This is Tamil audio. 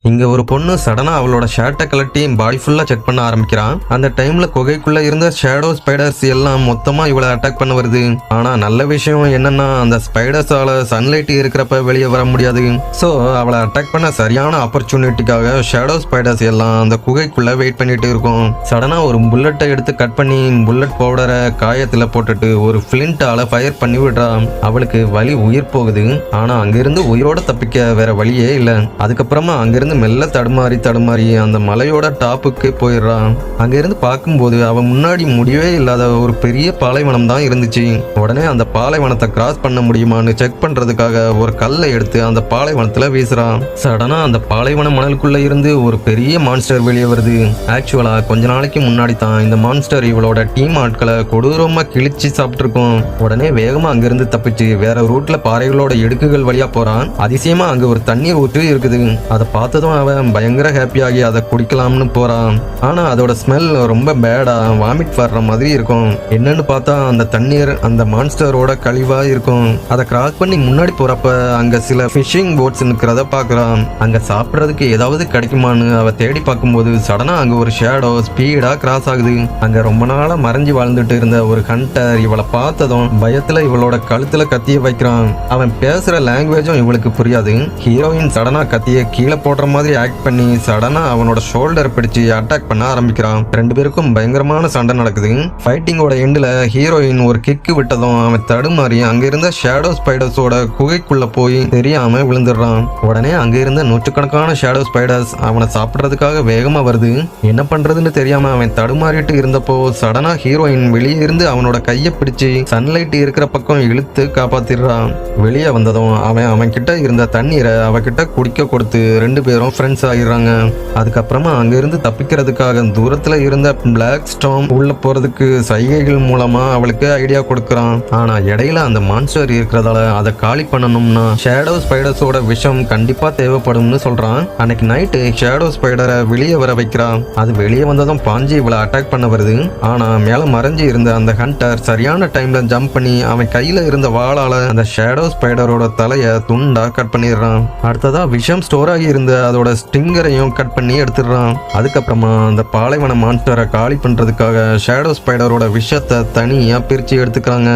இங்க ஒரு பொண்ணு சடனா அவளோட ஷர்ட்டை கலட்டி பாடி ஃபுல்லா செக் பண்ண ஆரம்பிக்கிறான். அந்த டைம்ல குகைக்குள்ள இருந்த ஷேடோ ஸ்பைடர்ஸ் எல்லாம் மொத்தமா இவளை அட்டாக் பண்ண வருது. ஆனா நல்ல விஷயம் என்னன்னா அந்த ஸ்பைடர்ஸால சன்லைட் இருக்கிறப்ப வெளியே வர முடியாது. சோ அவளை அட்டாக் பண்ண சரியான ஆப்பர்ச்சுனிட்டிக்காக ஷேடோ ஸ்பைடர்ஸ் எல்லாம் அந்த குகைக்குள்ள வெயிட் பண்ணிட்டு இருக்கும். சடனா ஒரு புல்லட்டை எடுத்து கட் பண்ணி புல்லட் பவுடரை காயத்துல போட்டுட்டு ஒரு பிளிண்டால ஃபயர் பண்ணி விடுறான். அவளுக்கு வலி உயிர் போகுது. ஆனா அங்கிருந்து உயிரோட தப்பிக்க வேற வழியே இல்ல. அதுக்கப்புறமா அங்கிருந்து மெல்ல தடுமாறி அந்த மலையோட டாப்புக்கு போயிடுறான். அங்கிருந்து பார்க்கும்போது அவன் முன்னாடி முடிவே இல்லாத ஒரு பெரிய பாலைவனம் தான் இருந்துச்சு. உடனே அந்த பாலைவனத்தை கிராஸ் பண்ண முடியுமான்னு செக் பண்றதுக்காக ஒரு கல்லை எடுத்து அந்த பாலைவனத்துல வீசுறான். சடனா அந்த பாலைவன மணலுக்குள்ள இருந்து ஒரு பெரிய மான்ஸ்டர் வெளியே வருது. ஆக்சுவலா கொஞ்ச நாளைக்கு முன்னாடி தான் இந்த மான்ஸ்டர் இவளோட டீம் ஆட்களை கொடூரமா கிழிச்சு சாப்பிட்டு இருக்கும். உடனே வேகமா அங்கிருந்து தப்பிச்சு வேற ரூட்ல பாறைகளோட இடுக்குகள் வழியா போறான். அதிசயமா அங்க ஒரு தண்ணீர் ஊற்று இருக்குது. அதை பார்த்து அவன் பயங்கர ஹாப்பியாகி அதை குடிக்கலாம்னு போறான். ஆனா அதோட ஸ்மெல் ரொம்ப பேடா வாமிட் வர்ற மாதிரி இருக்கும். என்னன்னு பார்த்தா அந்த தண்ணீர் அந்த மான்ஸ்டரோட கழிவா இருக்கும். அதை கிராஸ் பண்ணி முன்னாடி போறப்ப அங்க சில ஃபிஷிங் போட்ஸ் இருக்கிறத பாக்குறான். அங்க சாப்பிடறதுக்கு ஏதாவது கிடைக்குமான்னு அவ தேடி பார்க்கும்போது சடனா அங்க ஒரு ஷேடோ ஸ்பீடா கிராஸ் ஆகுது. அங்க ரொம்ப நாளா மறைஞ்சு வாழ்ந்துட்டு இருந்த ஒரு ஹண்டர் இவளை பார்த்ததும் பயத்துல இவளோட கழுத்துல கத்திய வைக்கிறான். அவன் பேசுற லாங்குவேஜும் இவளுக்கு புரியாது. ஹீரோயின் சடனா கத்திய கீழே போடுற மாதிரி ஆக்ட் பண்ணி சடனா அவனோட ஷோல்டர் பிடிச்சு அட்டாக் பண்ண ஆரம்பிக்கிறான். ரெண்டு பேருக்கும் பயங்கரமான சண்டை நடக்குது. ஃபைட்டிங்கோட எண்ட்ல ஹீரோயின் ஒரு கிக்கு விட்டதும் அவன் தடுமாறி அங்க இருந்த ஷேடோ ஸ்பைடர்ஸோட குகைக்குள்ள போய் தெரியாம விழுந்துடுறான். உடனே அங்க இருந்த நூற்றுக்கணக்கான ஷேடோ ஸ்பைடர்ஸ் அவனை சாப்பிடுறதுக்காக வேகமா வருது. என்ன பண்றதுன்னு தெரியாம அவன் தடுமாறிட்டு இருந்தப்போ சடனா ஹீரோயின் வெளியே இருந்து அவனோட கையை பிடிச்சு சன்லைட் இருக்கிற பக்கம் இழுத்து காப்பாத்திடுறான். வெளியே வந்ததும் அவன் கிட்ட இருந்த தண்ணீரை அவகிட்ட குடிக்க கொடுத்து ரெண்டு பேரும் ஃப்ரெண்ட்ஸ் ஆகிடுறாங்க. அதுக்கப்புறமா அங்கிருந்து தப்பிக்கிறதுக்காக தூரத்துல இருந்த பிளாக் ஸ்டார்ம் உள்ள போறதுக்கு சைகைகள் மூலமா அவளுக்கு ஐடியா கொடுக்கறான். ஆனா இடையில அந்த மான்ஸ்டர் இருக்கிறதால அதை காலி பண்ணணும்னா ஷேடோ ஸ்பைடர்ஸோட விஷம் கண்டிப்பா தேவைப்படும்னு சொல்றான். அன்னைக்கு நைட்டு ஷேடோ ஸ்பைடரை வெளியே வர வைக்கிறான். அது வெளியே வந்ததும் பாஞ்சி இவளை அட்டாக் பண்ண வருது. ஆனா மேல மறைஞ்சு இருந்த அந்த ஹண்டர் சரியான டைம்ல ஜம்ப் பண்ணி அவன் கையில இருந்த வாளால அந்த ஷேடோ ஸ்பைடரோட தலைய துண்டா கட் பண்ணிடுறான். அடுத்ததா விஷம் ஸ்டோர் ஆகி இருந்த அதோட ஸ்டிங்கரையும் கட் பண்ணி எடுத்துடுறான். அதுக்கப்புறமா அந்த பாலைவன மான்ஸ்டரை காலி பண்றதுக்காக ஷேடோ ஸ்பைடரோட விஷத்தை தனியா பிரிச்சு எடுத்துக்கிறாங்க.